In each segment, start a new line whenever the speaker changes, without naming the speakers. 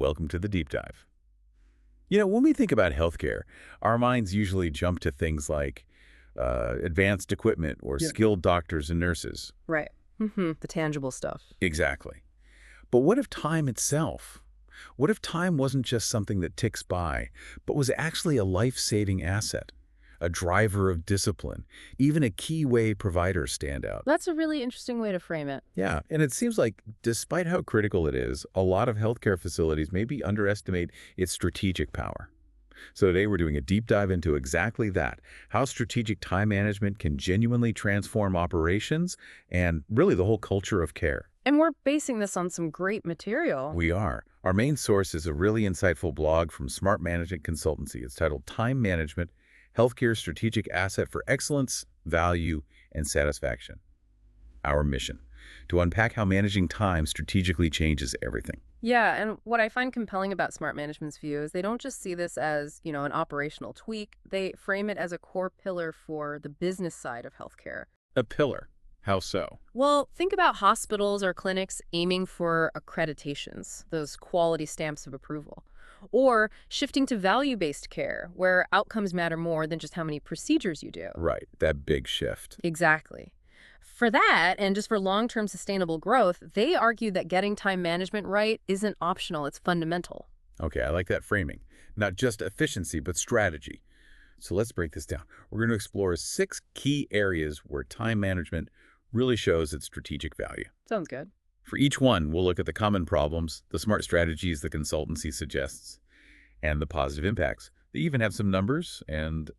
welcome to the deep dive. When we think about healthcare, our minds usually jump to things like advanced equipment or skilled doctors and nurses.
Right. The tangible stuff.
Exactly. But what if time itself? What if time wasn't just something that ticks by, but was actually a life-saving asset, a driver of discipline, even a key way providers stand out?
That's a really interesting way to frame it.
Yeah, and it seems like despite how critical it is, a lot of healthcare facilities maybe underestimate its strategic power. So today we're doing a deep dive into exactly that, how strategic time management can genuinely transform operations and really the whole culture of care.
And we're basing this on some great material.
We are. Our main source is a really insightful blog from Smart Management Consultancy. It's titled Time Management, Healthcare's Strategic Asset for Excellence, Value, and Satisfaction. Our mission, to unpack how managing time strategically changes everything.
Yeah, and what I find compelling about Smart Management's view is they don't just see this as, an operational tweak. They frame it as a core pillar for the business side of healthcare.
A pillar. How so?
Well, think about hospitals or clinics aiming for accreditations, those quality stamps of approval. Or shifting to value-based care, where outcomes matter more than just how many procedures you do.
Right, that big shift.
Exactly. For that, and just for long-term sustainable growth, they argue that getting time management right isn't optional, it's fundamental.
Okay, I like that framing. Not just efficiency, but strategy. So let's break this down. We're going to explore 6 key areas where time management really shows its strategic value.
Sounds good.
For each one, we'll look at the common problems, the smart strategies the consultancy suggests, and the positive impacts. They even have some numbers and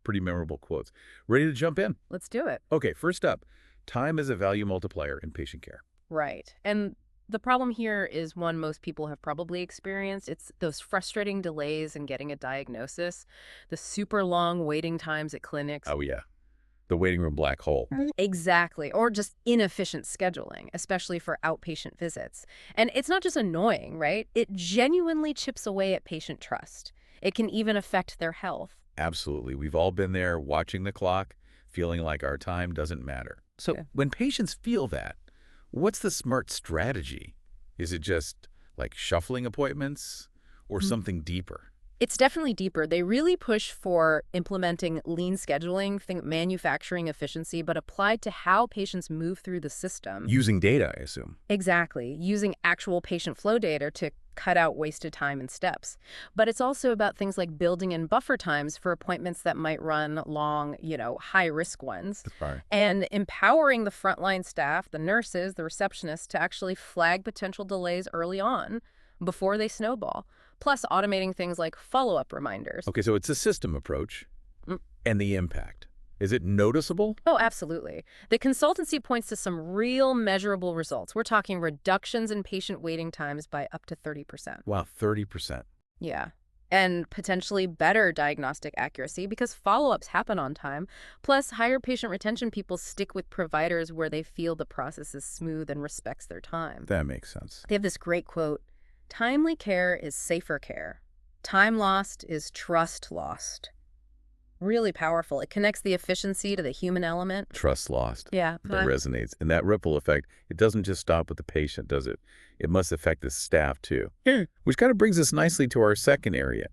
pretty memorable quotes. Ready to jump in?
Let's do it.
Okay, first up, time is a value multiplier in patient care.
Right. And the problem here is one most people have probably experienced. It's those frustrating delays in getting a diagnosis, the super long waiting times at clinics.
Oh, yeah. The waiting room black hole.
Exactly. Or just inefficient scheduling, especially for outpatient visits. And it's not just annoying, right? It genuinely chips away at patient trust. It can even affect their health.
Absolutely. We've all been there watching the clock, feeling like our time doesn't matter. So when patients feel that, what's the smart strategy? Is it just like shuffling appointments or something deeper?
It's definitely deeper. They really push for implementing lean scheduling, think manufacturing efficiency, but applied to how patients move through the system.
Using data, I assume.
Exactly. Using actual patient flow data to cut out wasted time and steps. But it's also about things like building in buffer times for appointments that might run long, high-risk ones.
Right.
And empowering the frontline staff, the nurses, the receptionists, to actually flag potential delays early on before they snowball. Plus automating things like follow-up reminders.
Okay, so it's a system approach. And the impact. Is it noticeable?
Oh, absolutely. The consultancy points to some real measurable results. We're talking reductions in patient waiting times by up to 30%.
Wow, 30%.
Yeah. And potentially better diagnostic accuracy because follow-ups happen on time. Plus, higher patient retention, people stick with providers where they feel the process is smooth and respects their time.
That makes sense.
They have this great quote, "Timely care is safer care. Time lost is trust lost." Really powerful. It connects the efficiency to the human element.
Trust lost.
Yeah.
That resonates. And that ripple effect, it doesn't just stop with the patient, does it? It must affect the staff, too. Which kind of brings us nicely to our second area,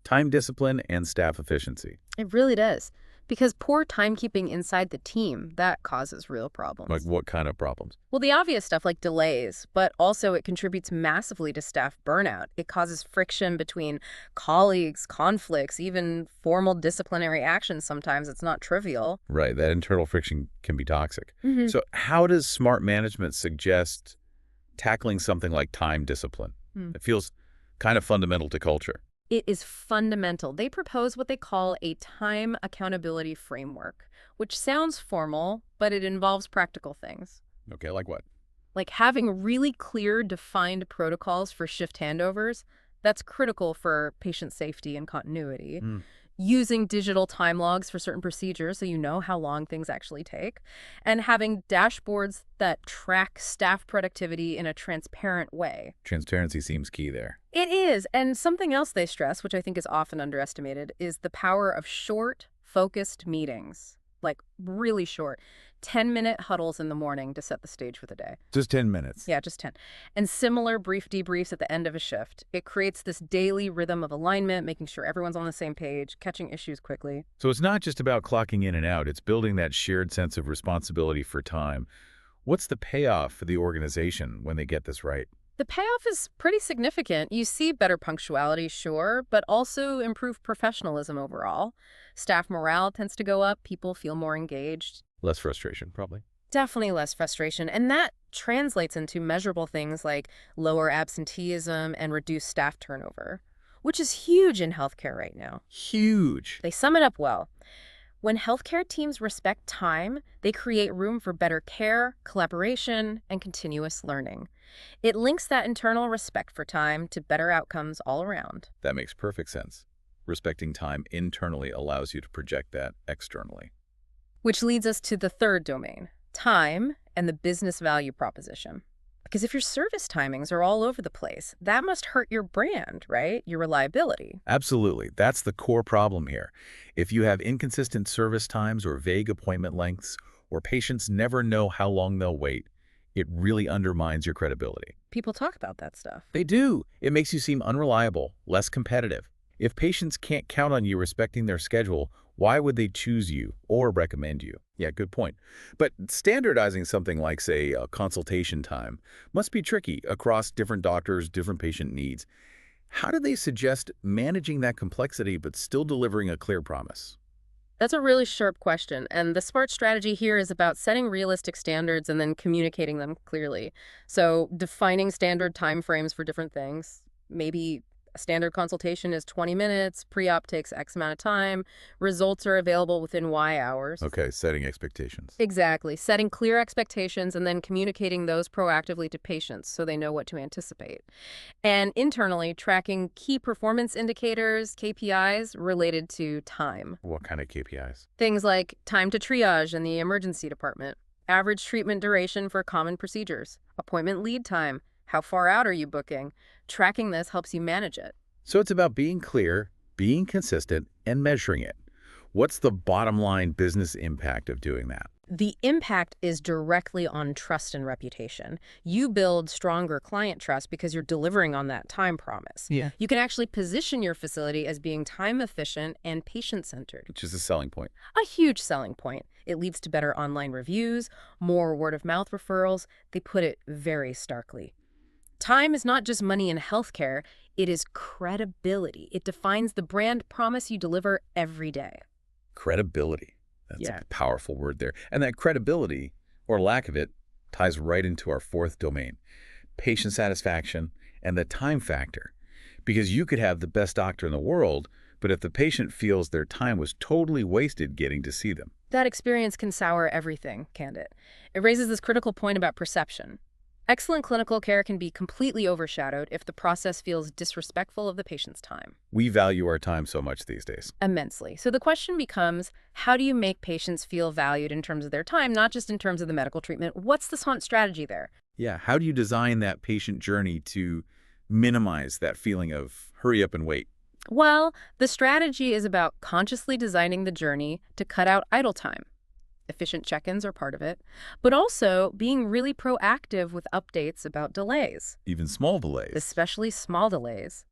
time discipline and staff efficiency.
It really does. Because poor timekeeping inside the team, that causes real problems.
Like what kind of problems?
Well, the obvious stuff like delays, but also it contributes massively to staff burnout. It causes friction between colleagues, conflicts, even formal disciplinary actions sometimes. It's not trivial.
Right, that internal friction can be toxic. So how does smart management suggest tackling something like time discipline? It feels kind of fundamental to culture.
It is fundamental. They propose what they call a time accountability framework, which sounds formal, but it involves practical things.
Okay, like what?
Like having really clear, defined protocols for shift handovers. That's critical for patient safety and continuity. Using digital time logs for certain procedures so you know how long things actually take. And having dashboards that track staff productivity in a transparent way.
Transparency seems key there.
It is. And something else they stress, which I think is often underestimated, is the power of short, focused meetings. like really short. 10-minute huddles in the morning to set the stage for the day.
Just 10 minutes.
Yeah, just 10. And similar brief debriefs at the end of a shift. It creates this daily rhythm of alignment, making sure everyone's on the same page, catching issues quickly.
So it's not just about clocking in and out. It's building that shared sense of responsibility for time. What's the payoff for the organization when they get this right?
The payoff is pretty significant. You see better punctuality, sure, but also improved professionalism overall. Staff morale tends to go up. People feel more engaged.
Less frustration, probably.
Definitely less frustration. And that translates into measurable things like lower absenteeism and reduced staff turnover, which is huge in healthcare right now.
Huge.
They sum it up well. When healthcare teams respect time, they create room for better care, collaboration, and continuous learning. It links that internal respect for time to better outcomes all around.
That makes perfect sense. Respecting time internally allows you to project that externally.
Which leads us to the third domain, time and the business value proposition. Because if your service timings are all over the place, that must hurt your brand, right? Your reliability.
Absolutely. That's the core problem here. If you have inconsistent service times or vague appointment lengths, or patients never know how long they'll wait, it really undermines your credibility.
People talk about that stuff.
They do. It makes you seem unreliable, less competitive. If patients can't count on you respecting their schedule, why would they choose you or recommend you? Yeah, good point. But standardizing something like, say, a consultation time must be tricky across different doctors, different patient needs. How do they suggest managing that complexity but still delivering a clear promise?
That's a really sharp question, and the smart strategy here is about setting realistic standards and then communicating them clearly. So defining standard timeframes for different things, maybe a standard consultation is 20 minutes, pre-op takes X amount of time, results are available within Y hours.
Okay, setting expectations.
Exactly. Setting clear expectations and then communicating those proactively to patients so they know what to anticipate. And internally, tracking key performance indicators, KPIs, related to time.
What kind of KPIs?
Things like time to triage in the emergency department, average treatment duration for common procedures, appointment lead time, how far out are you booking? Tracking this helps you manage it.
So it's about being clear, being consistent, and measuring it. What's the bottom line business impact of doing that?
The impact is directly on trust and reputation. You build stronger client trust because you're delivering on that time promise.
Yeah.
You can actually position your facility as being time efficient and patient-centered.
Which is a selling point.
A huge selling point. It leads to better online reviews, more word-of-mouth referrals. They put it very starkly. Time is not just money in healthcare, it is credibility. It defines the brand promise you deliver every day.
Credibility. That's a powerful word there. And that credibility, or lack of it, ties right into our fourth domain, patient satisfaction and the time factor. Because you could have the best doctor in the world, but if the patient feels their time was totally wasted getting to see them.
That experience can sour everything, can't it? It raises this critical point about perception. Excellent clinical care can be completely overshadowed if the process feels disrespectful of the patient's time.
We value our time so much these days.
Immensely. So the question becomes, how do you make patients feel valued in terms of their time, not just in terms of the medical treatment? What's the strategy there?
Yeah, how do you design that patient journey to minimize that feeling of hurry up and wait?
Well, the strategy is about consciously designing the journey to cut out idle time. Efficient check-ins are part of it, but also being really proactive with updates about delays.
Even small delays.
Especially small delays.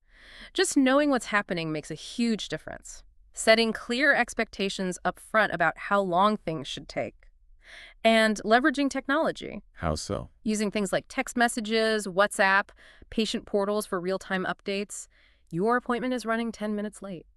Just knowing what's happening makes a huge difference. Setting clear expectations up front about how long things should take. And leveraging technology.
How so?
Using things like text messages, WhatsApp, patient portals for real-time updates. Your appointment is running 10 minutes late.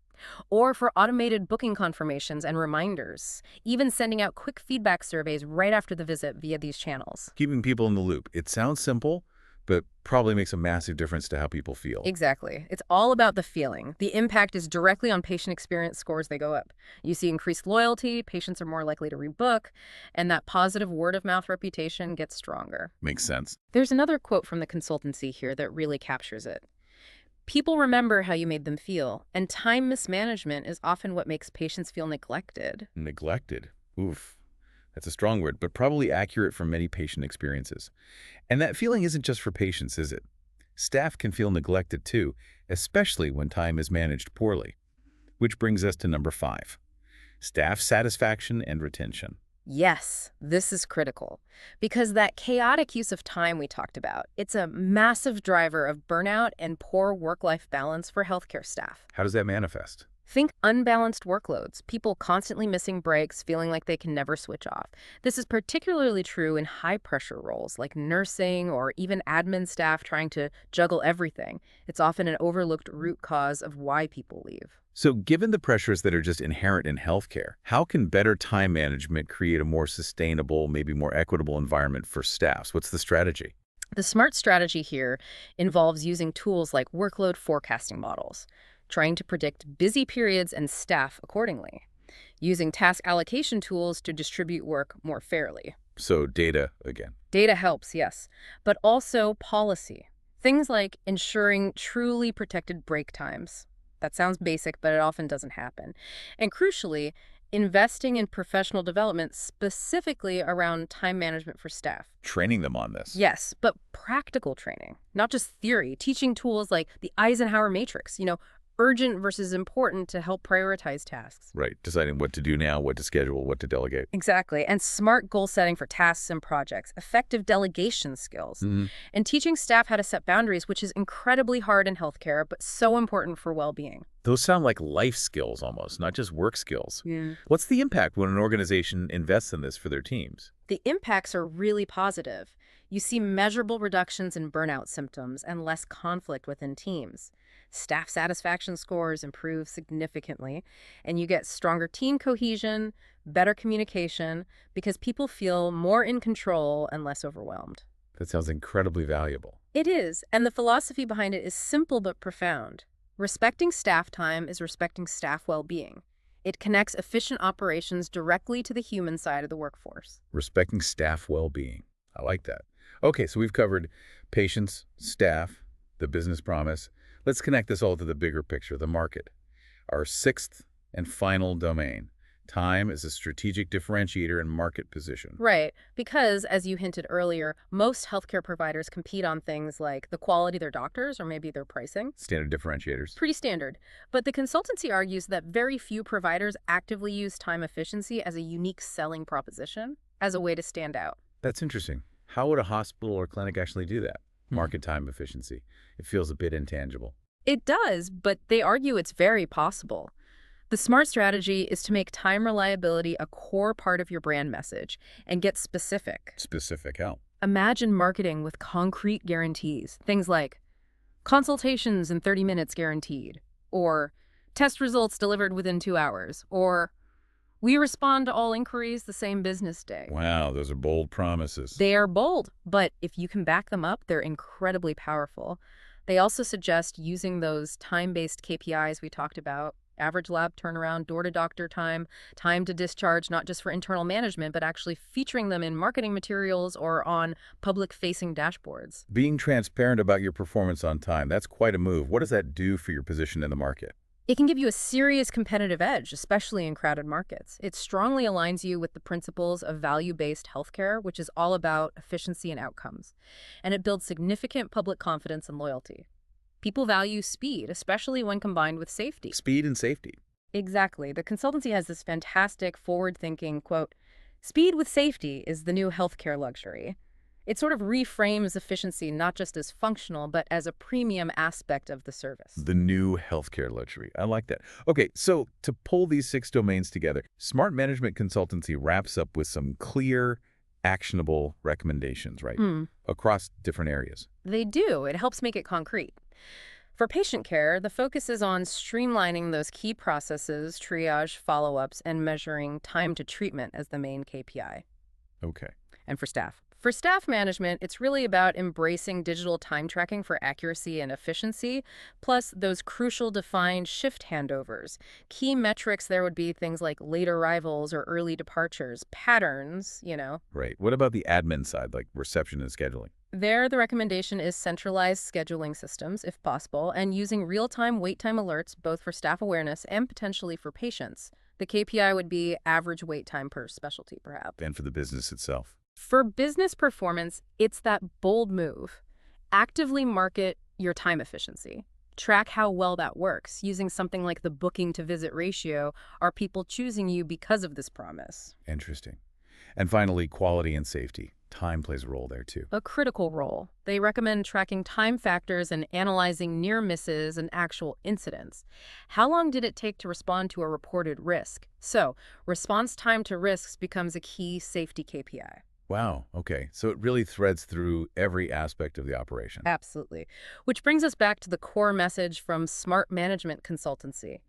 Or for automated booking confirmations and reminders, even sending out quick feedback surveys right after the visit via these channels.
Keeping people in the loop. It sounds simple, but probably makes a massive difference to how people feel.
Exactly. It's all about the feeling. The impact is directly on patient experience scores. They go up. You see increased loyalty, patients are more likely to rebook, and that positive word-of-mouth reputation gets stronger.
Makes sense.
There's another quote from the consultancy here that really captures it. People remember how you made them feel, and time mismanagement is often what makes patients feel neglected.
Neglected. Oof. That's a strong word, but probably accurate for many patient experiences. And that feeling isn't just for patients, is it? Staff can feel neglected too, especially when time is managed poorly. Which brings us to number 5. Staff satisfaction and retention.
Yes, this is critical because that chaotic use of time we talked about, it's a massive driver of burnout and poor work-life balance for healthcare staff.
How does that manifest?
Think unbalanced workloads, people constantly missing breaks, feeling like they can never switch off. This is particularly true in high-pressure roles like nursing or even admin staff trying to juggle everything. It's often an overlooked root cause of why people leave.
So given the pressures that are just inherent in healthcare, how can better time management create a more sustainable, maybe more equitable environment for staffs? What's the strategy?
The smart strategy here involves using tools like workload forecasting models, trying to predict busy periods and staff accordingly, using task allocation tools to distribute work more fairly.
So data again.
Data helps, yes, but also policy. Things like ensuring truly protected break times. That sounds basic, but it often doesn't happen. And crucially, investing in professional development specifically around time management for staff.
Training them on this.
Yes, but practical training, not just theory, teaching tools like the Eisenhower matrix, urgent versus important to help prioritize tasks.
Right. Deciding what to do now, what to schedule, what to delegate.
Exactly. And smart goal setting for tasks and projects, effective delegation skills, and teaching staff how to set boundaries, which is incredibly hard in healthcare, but so important for well-being.
Those sound like life skills almost, not just work skills.
Yeah.
What's the impact when an organization invests in this for their teams?
The impacts are really positive. You see measurable reductions in burnout symptoms and less conflict within teams. Staff satisfaction scores improve significantly, and you get stronger team cohesion, better communication, because people feel more in control and less overwhelmed.
That sounds incredibly valuable.
It is, and the philosophy behind it is simple but profound. Respecting staff time is respecting staff well-being. It connects efficient operations directly to the human side of the workforce.
Respecting staff well-being. I like that. Okay, so we've covered patients, staff, the business promise. Let's connect this all to the bigger picture, the market. Our sixth and final domain. Time is a strategic differentiator and market position.
Right, because, as you hinted earlier, most healthcare providers compete on things like the quality of their doctors or maybe their pricing.
Standard differentiators.
Pretty standard. But the consultancy argues that very few providers actively use time efficiency as a unique selling proposition, as a way to stand out.
That's interesting. How would a hospital or clinic actually do that? Market time efficiency. It feels a bit intangible.
It does, but they argue it's very possible. The smart strategy is to make time reliability a core part of your brand message and get specific.
Specific how?
Imagine marketing with concrete guarantees. Things like consultations in 30 minutes guaranteed, or test results delivered within 2 hours, or we respond to all inquiries the same business day.
Wow, those are bold promises.
They are bold, but if you can back them up, they're incredibly powerful. They also suggest using those time-based KPIs we talked about, average lab turnaround, door-to-doctor time, time to discharge, not just for internal management, but actually featuring them in marketing materials or on public-facing dashboards.
Being transparent about your performance on time, that's quite a move. What does that do for your position in the market?
It can give you a serious competitive edge, especially in crowded markets. It strongly aligns you with the principles of value-based healthcare, which is all about efficiency and outcomes. And it builds significant public confidence and loyalty. People value speed, especially when combined with safety.
Speed and safety.
Exactly. The consultancy has this fantastic, forward-thinking quote, "Speed with safety is the new healthcare luxury." It sort of reframes efficiency not just as functional, but as a premium aspect of the service.
The new healthcare luxury. I like that. Okay, so to pull these 6 domains together, smart management consultancy wraps up with some clear, actionable recommendations, right? Across different areas.
They do. It helps make it concrete. For patient care, the focus is on streamlining those key processes, triage, follow-ups, and measuring time to treatment as the main KPI.
Okay.
And for staff management, it's really about embracing digital time tracking for accuracy and efficiency, plus those crucial defined shift handovers. Key metrics there would be things like late arrivals or early departures, patterns,
Right. What about the admin side, like reception and scheduling?
There, the recommendation is centralized scheduling systems, if possible, and using real-time wait time alerts, both for staff awareness and potentially for patients. The KPI would be average wait time per specialty, perhaps.
And for the business itself.
For business performance, it's that bold move. Actively market your time efficiency. Track how well that works, using something like the booking to visit ratio. Are people choosing you because of this promise?
Interesting. And finally, quality and safety. Time plays a role there too.
A critical role. They recommend tracking time factors and analyzing near misses and actual incidents. How long did it take to respond to a reported risk? So, response time to risks becomes a key safety KPI.
Wow, okay. So it really threads through every aspect of the operation.
Absolutely. Which brings us back to the core message from Smart Management Consultancy.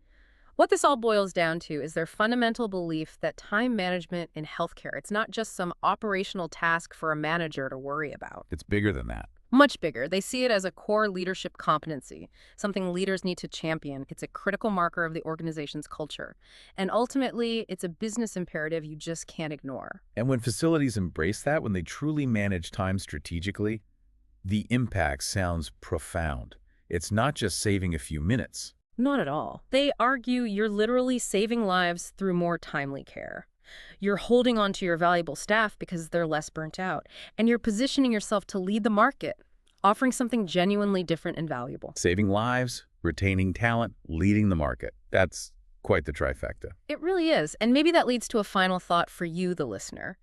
What this all boils down to is their fundamental belief that time management in healthcare, it's not just some operational task for a manager to worry about.
It's bigger than that.
Much bigger. They see it as a core leadership competency, something leaders need to champion. It's a critical marker of the organization's culture. And ultimately, it's a business imperative you just can't ignore.
And when facilities embrace that, when they truly manage time strategically, the impact sounds profound. It's not just saving a few minutes.
Not at all. They argue you're literally saving lives through more timely care. You're holding on to your valuable staff because they're less burnt out, and you're positioning yourself to lead the market, offering something genuinely different and valuable.
Saving lives, retaining talent, leading the market. That's quite the trifecta.
It really is, and maybe that leads to a final thought for you, the listener.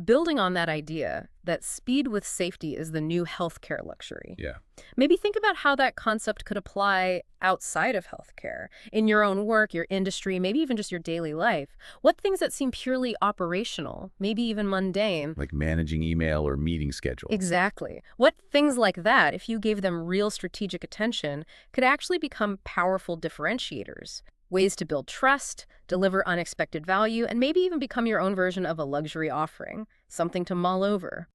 Building on that idea that speed with safety is the new healthcare luxury.
Yeah.
Maybe think about how that concept could apply outside of healthcare, in your own work, your industry, maybe even just your daily life. What things that seem purely operational, maybe even mundane.
Like managing email or meeting schedule.
Exactly. What things like that, if you gave them real strategic attention, could actually become powerful differentiators. Ways to build trust, deliver unexpected value, and maybe even become your own version of a luxury offering, something to mull over.